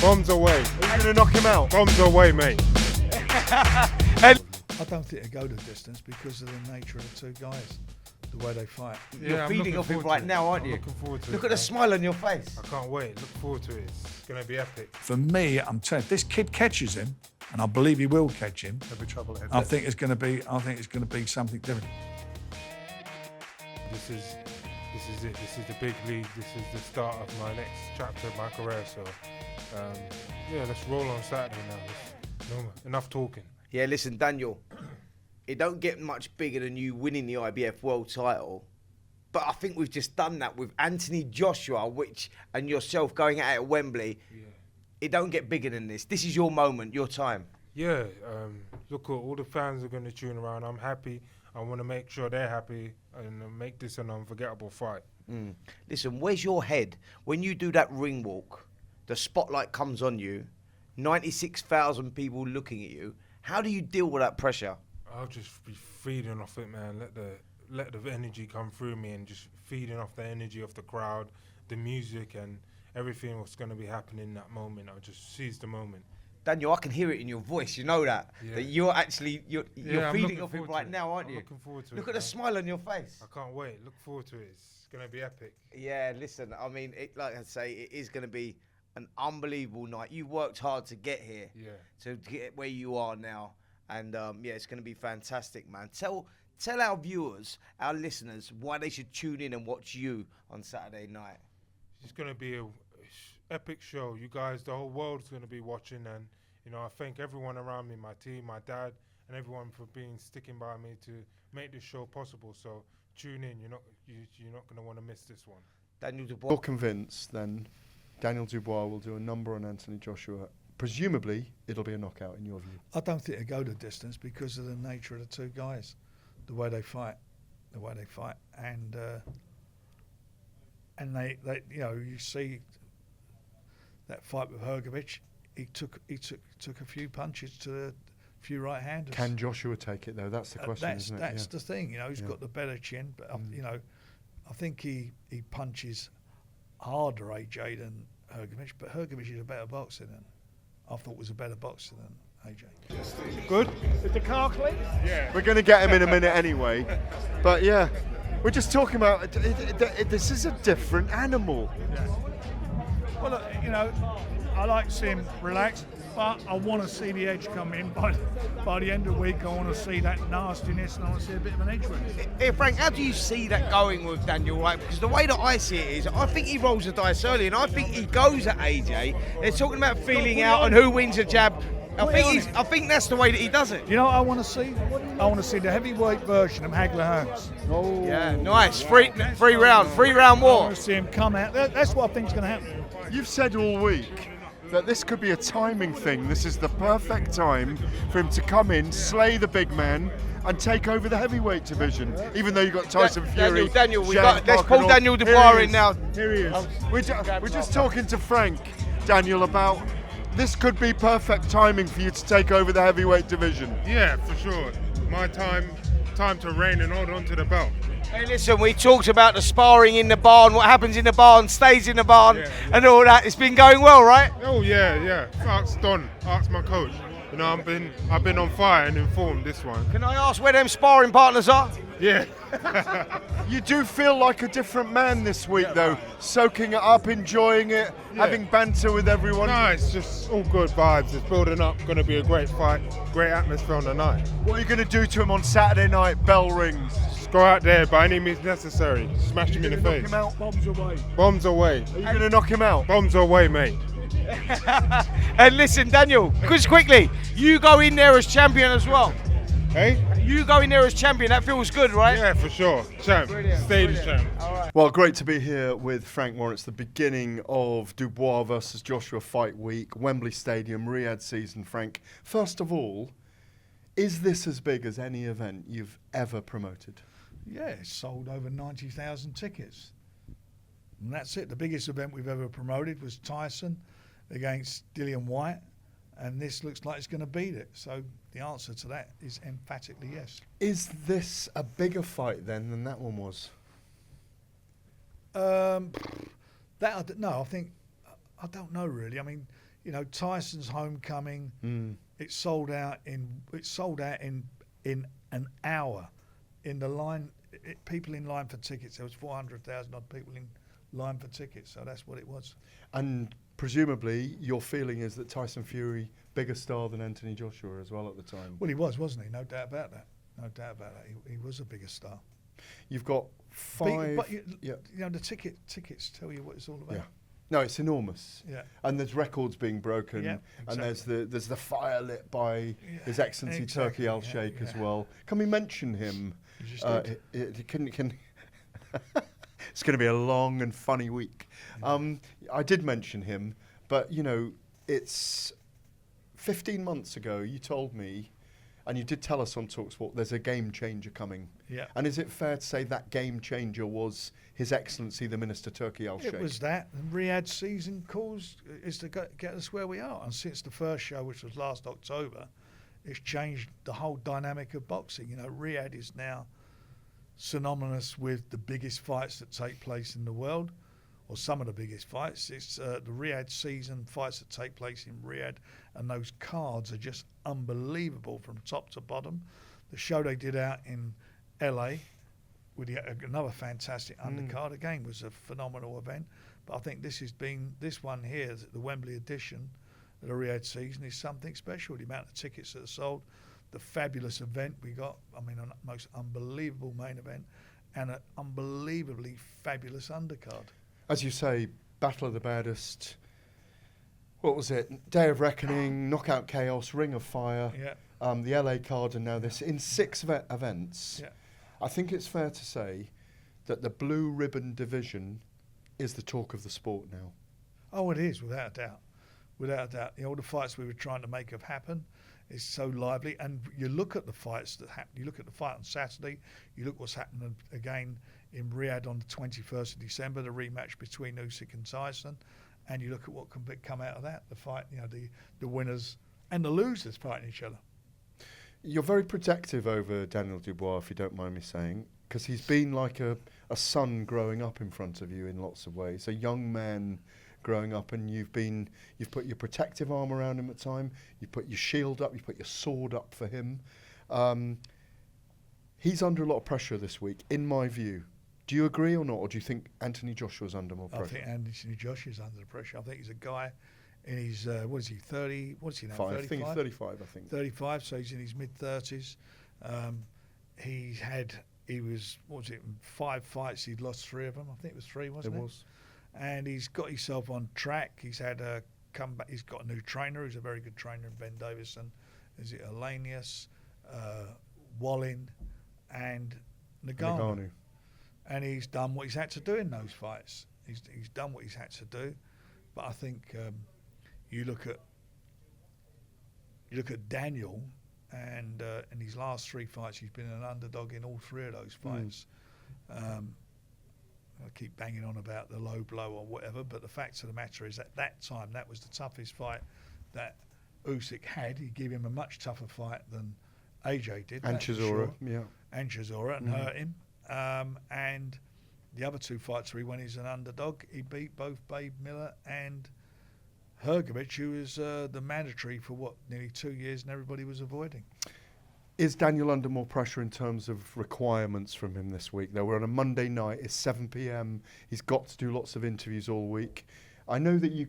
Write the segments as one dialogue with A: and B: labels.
A: Bombs away.
B: Are you going to knock him out?
A: Bombs away, mate.
C: I don't think they go the distance because of the nature of the two guys, the way they fight.
D: You're feeding off him right now, aren't you?
A: I'm looking forward to it.
D: Look at the smile on your face.
A: I can't wait. Look forward to it. It's going to be epic.
E: For me, I'm telling you, if this kid catches him, and I believe he will catch him,
B: There'll be trouble ahead.
E: I think it's going to be something different.
A: This is it. This is the big league. This is the start of my next chapter of my career. So, yeah, let's roll on Saturday now. Enough talking.
D: Yeah, listen, Daniel, it don't get much bigger than you winning the IBF world title. But I think we've just done that with Anthony Joshua, and yourself going at Wembley.
A: Yeah.
D: It don't get bigger than this. This is your moment, your time.
A: Yeah, look, all the fans are going to tune around. I'm happy. I want to make sure they're happy and make this an unforgettable fight.
D: Listen, where's your head? When you do that ring walk, the spotlight comes on you, 96,000 people looking at you. How do you deal with that pressure?
A: I'll just be feeding off it, man. Let the energy come through me and just feeding off the energy of the crowd, the music and everything that's going to be happening in that moment. I'll just seize the moment.
D: Daniel, I can hear it in your voice. You know that.
A: Yeah.
D: That you're feeding off it
A: forward
D: right
A: to it.
D: now, aren't
A: I'm
D: you?
A: looking forward to it.
D: Look at the smile on your face.
A: I can't wait. Look forward to it. It's going to be epic.
D: Yeah, listen, I mean, like I say, it is going to be an unbelievable night. You worked hard to get here, to get where you are now. And, yeah, it's going to be fantastic, man. Tell our viewers, our listeners, why they should tune in and watch you on Saturday night.
A: It's going to be an epic show. You guys, the whole world's going to be watching. And, you know, I thank everyone around me, my team, my dad, and everyone for sticking by me to make this show possible. So tune in. You're not going to want to miss this one.
D: Daniel Dubois.
B: You're convinced, then Daniel Dubois will do a number on Anthony Joshua. Presumably, it'll be a knockout in your view.
C: I don't think they go the distance because of the nature of the two guys, the way they fight, and they you know, you see that fight with Hrgovic. He took a few punches to a few right-handers.
B: Can Joshua take it though? That's the question, isn't it?
C: That's the thing. You know, he's got the better chin, but you know, I think he punches harder AJ than Hrgovic, but Hrgovic is a better boxer than I thought was a better boxer than AJ.
B: Good.
F: Is the car clean?
A: Yeah.
B: We're going to get him in a minute anyway. But yeah, we're just talking about this is a different animal.
F: Well, look, you know, I like to see him relaxed, but I want to see the edge come in. By the end of the week, I want to see that nastiness and I want to see a bit of an edge with it.
D: Hey, Frank, how do you see that going with Daniel, right? Because the way that I see it is, I think he rolls the dice early, and I think he goes at AJ. They're talking about feeling out and who wins a jab. I think that's the way that he does it.
F: You know what I want to see? I want to see the heavyweight version of Hagler Hearns.
B: Oh,
D: Yeah, nice. Three round
F: I
D: war.
F: want to see him come out. That's what I think is going to happen.
B: you've said all week that this could be a timing thing. This is the perfect time for him to come in, slay the big man, and take over the heavyweight division. Even though you've got Tyson Fury.
D: Daniel,
B: James
D: let's
B: Parker,
D: pull Daniel Dubois in now.
B: Here he is. We're just talking to Frank, Daniel, about this could be perfect timing for you to take over the heavyweight division.
A: Yeah, for sure. My time to reign and hold on to the belt.
D: Hey, listen, we talked about the sparring in the barn, what happens in the barn stays in the barn, and all that. It's been going well, right?
A: Oh yeah. Ask Don, ask my coach. You know, I've been on fire and informed this one.
D: Can I ask where them sparring partners are?
A: Yeah.
B: You do feel like a different man this week, though, soaking it up, enjoying it, having banter with everyone.
A: No, it's just all good vibes. It's building up. Going to be a great fight, great atmosphere on the night.
B: What are you going to do to him on Saturday night? Bell rings.
A: Just go out there by any means necessary. Smash him in the
B: Knock
A: face.
B: him out?
F: Bombs away.
A: Bombs away.
B: Are you going to knock him out?
A: Bombs away, mate.
D: And listen, Daniel, just quickly, you go in there as champion as well.
A: Hey?
D: You go in there as champion, that feels good, right?
A: Yeah, for sure. Champ. Stage champ.
D: All right.
B: Well, great to be here with Frank Warren. It's the beginning of Dubois versus Joshua fight week, Wembley Stadium, Riyadh season. Frank, first of all, is this as big as any event you've ever promoted?
C: Yeah, it's sold over 90,000 tickets. And that's it. The biggest event we've ever promoted was Tyson against Dillian White, and this looks like it's going to beat it. So the answer to that is emphatically yes.
B: Is this a bigger fight then than that one was?
C: No, I think I don't know really. I mean, you know, Tyson's homecoming. It sold out in an hour. In the line, people in line for tickets. There was 400,000 odd people in line for tickets. So that's what it was.
B: And presumably, your feeling is that Tyson Fury bigger star than Anthony Joshua as well at the time.
C: Well, he was, wasn't he? No doubt about that. No doubt about that. He was a bigger star.
B: You've got 5.
C: But you know, the tickets tell you what it's all about.
B: Yeah. No, it's enormous.
C: Yeah.
B: And there's records being broken.
C: Yeah,
B: And
C: exactly.
B: there's the fire lit by His Excellency Turkey Al Sheikh as well. Can we mention him?
C: You just did.
B: It's going to be a long and funny week.
C: Yeah.
B: I did mention him, but you know, it's 15 months ago you told me, and you did tell us on talkSPORT, there's a game changer coming.
C: Yeah.
B: And is it fair to say that game changer was His Excellency the Minister Turkey Al Sheikh?
C: It was that. And Riyadh season is to get us where we are. And since the first show, which was last October, it's changed the whole dynamic of boxing. You know, Riyadh is now synonymous with the biggest fights that take place in the world, or some of the biggest fights. It's the Riyadh season fights that take place in Riyadh, and those cards are just unbelievable from top to bottom. The show they did out in LA with another fantastic undercard again was a phenomenal event. But I think this one here, the Wembley edition of the Riyadh season, is something special. The amount of tickets that are sold, the fabulous event we got, I mean, a most unbelievable main event, and an unbelievably fabulous undercard.
B: As you say, Battle of the Baddest. What was it? Day of Reckoning, Knockout Chaos, Ring of Fire, the LA card, and now this in 6 events.
C: Yeah.
B: I think it's fair to say that the blue ribbon division is the talk of the sport now.
C: Oh, it is, without a doubt. Without a doubt. You know, all the fights we were trying to make have happened. It's so lively. And you look at the fights that happen. You look at the fight on Saturday. You look what's happening again in Riyadh on the 21st of December, the rematch between Usyk and Tyson. And you look at what can come out of that, the fight, you know, the winners and the losers fighting each other.
B: You're very protective over Daniel Dubois, if you don't mind me saying, because he's been like a son growing up in front of you in lots of ways, a young man growing up, and you've put your protective arm around him at time, you've put your shield up, you've put your sword up for him. He's under a lot of pressure this week, in my view. Do you agree or not, or do you think Anthony Joshua's under more pressure?
C: I think Anthony Joshua's under the pressure. I think he's a guy in his, 30, what's he now,
B: 35?
C: 35?
B: I think he's 35, I think.
C: 35, so he's in his mid-30s. He was 5 fights, he'd lost 3 of them. I think it was 3, wasn't it?
B: It was.
C: And he's got himself on track. He's had a comeback. He's got a new trainer who's a very good trainer in Ben Davison. Is it Alanius, Wallin, and Nagano? And he's done what he's had to do in those fights. He's done what he's had to do. But I think you look at Daniel, and in his last 3 fights, he's been an underdog in all 3 of those fights. I keep banging on about the low blow or whatever, but the fact of the matter is at that time, that was the toughest fight that Usyk had. He gave him a much tougher fight than AJ did.
B: And Chisora,
C: And Chisora, and hurt him. And the other 2 fights where he went as an underdog, he beat both Babe Miller and Hrgovic, who was the mandatory for nearly 2 years, and everybody was avoiding.
B: Is Daniel under more pressure in terms of requirements from him this week? Though we're on a Monday night, it's 7 p.m. He's got to do lots of interviews all week. I know that he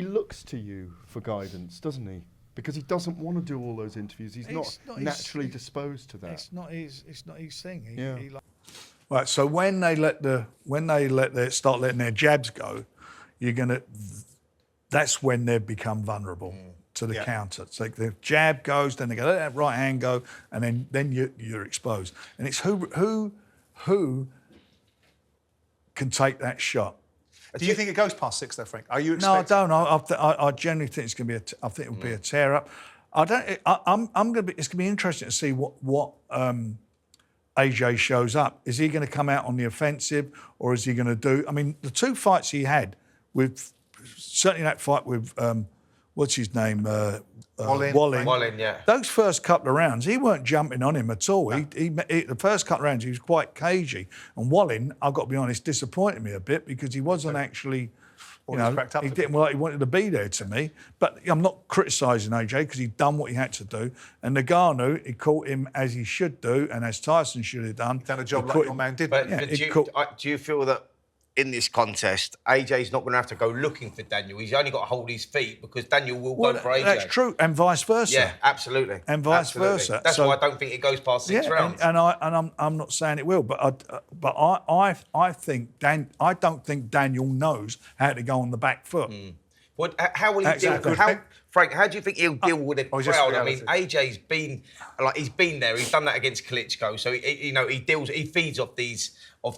B: looks to you for guidance, doesn't he? Because he doesn't want to do all those interviews. He's not naturally disposed to that.
C: It's not his thing.
E: Right. So when they start letting their jabs go, that's when they become vulnerable to the counter. So the jab goes, then they go, let that right hand go, and then you're exposed. And it's who can take that shot.
G: Do you think it goes past 6 though, Frank? Are you
E: No, I
G: expecting?
E: don't. I generally think it's going to be. I think it will be a tear up. I'm going to be. It's going to be interesting to see what AJ shows up. Is he going to come out on the offensive, or is he going to do? I mean, the 2 fights he had with certainly that fight with what's his name,
D: Wallin, yeah.
E: Those first couple of rounds, he weren't jumping on him at all. No. He the first couple of rounds, he was quite cagey. And Wallin, I've got to be honest, disappointed me a bit because he wasn't actually You know, he didn't look like he wanted to be there to me. But I'm not criticising AJ because he'd done what he had to do. And Ngannou, he caught him as he should do and as Tyson should have done.
G: Done a job like your man did.
D: But do you feel that in this contest, AJ's not going to have to go looking for Daniel? He's only got to hold his feet because Daniel will go for AJ.
E: That's true, and vice versa.
D: Yeah, absolutely.
E: And vice versa.
D: That's why I don't think it goes past 6 rounds.
E: And I'm not saying it will, but I think I don't think Daniel knows how to go on the back foot.
D: How will he deal? Frank, how do you think he'll deal with the crowd? I mean, AJ's been there. He's done that against Klitschko, so he feeds off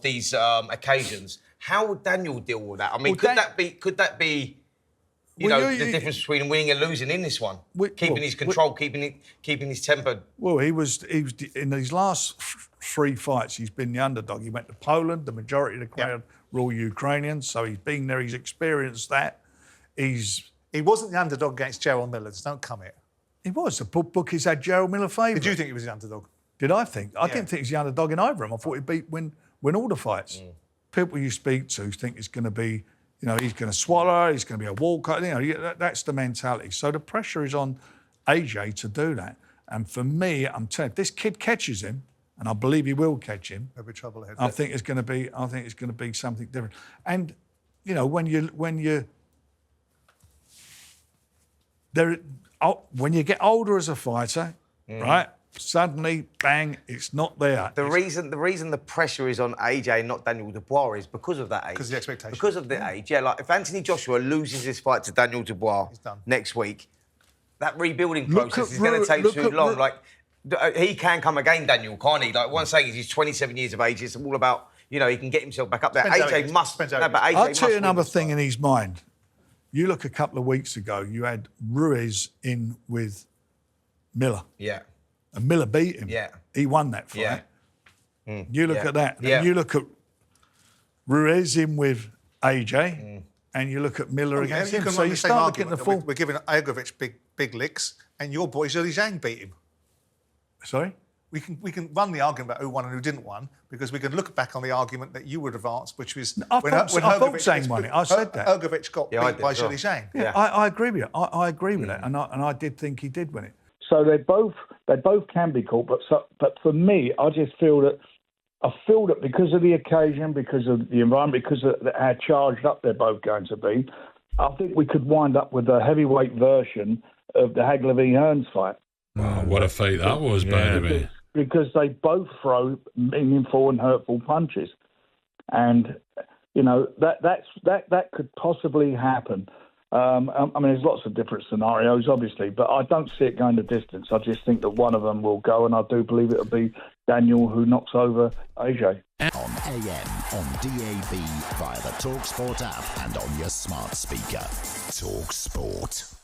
D: these occasions. How would Daniel deal with that? I mean, could that be the difference between winning and losing in this one? Keeping his control, keeping his temper.
E: Well, he was in these last 3 fights. He's been the underdog. He went to Poland. The majority of the crowd were all Ukrainians, so he's been there. He's experienced that.
G: He wasn't the underdog against Gerald Miller. Don't come here.
E: He was. The bookies had Gerald Miller favourite.
G: Did you think he was the underdog?
E: Did I think? I didn't think he was the underdog in either of them. I thought he'd win all the fights. People you speak to think it's going to be, he's going to swallow, he's going to be a walkout. That's the mentality. So the pressure is on AJ to do that. And for me, I'm telling you, if this kid catches him, and I believe he will catch him,
G: there'll be trouble ahead.
E: I think it's going to be something different. And when you get older as a fighter, right? Suddenly, bang, it's not there.
D: The reason the pressure is on AJ and not Daniel Dubois is because of that age.
G: Because of the expectation.
D: Because of the age, like if Anthony Joshua loses his fight to Daniel Dubois next week, that rebuilding process is going to take too long. He can come again, Daniel, can't he? Like one saying is he's 27 years of age. It's all about, he can get himself back up there. AJ must.
E: I'll tell you another thing in his mind. You look a couple of weeks ago, you had Ruiz in with Miller.
D: Yeah.
E: And Miller beat him.
D: Yeah.
E: He won that fight. Yeah. You look at that. And you look at Ruiz in with AJ, and you look at Miller against him. So you start looking at the full.
G: We're giving Agovic big licks, and your boy Zhilei Zhang beat him.
E: Sorry?
G: We can run the argument about who won and who didn't win, because we can look back on the argument that you would have advanced, which was
E: I thought Zhang won it. I said that.
G: Ergovic got beat by Zhilei Zhang.
E: Yeah, I agree with you. I agree with that, and I did think he did win it.
H: So they both can be caught, but for me, I just feel that because of the occasion, because of the environment, because of how charged up they're both going to be, I think we could wind up with a heavyweight version of the Hagler v Hearns fight.
I: Oh, what a fight that was, baby!
H: Because they both throw meaningful and hurtful punches, and that could possibly happen. I mean, there's lots of different scenarios, obviously, but I don't see it going the distance. I just think that one of them will go, and I do believe it'll be Daniel who knocks over AJ.
J: On AM, on DAB, via the talkSPORT app, and on your smart speaker. talkSPORT.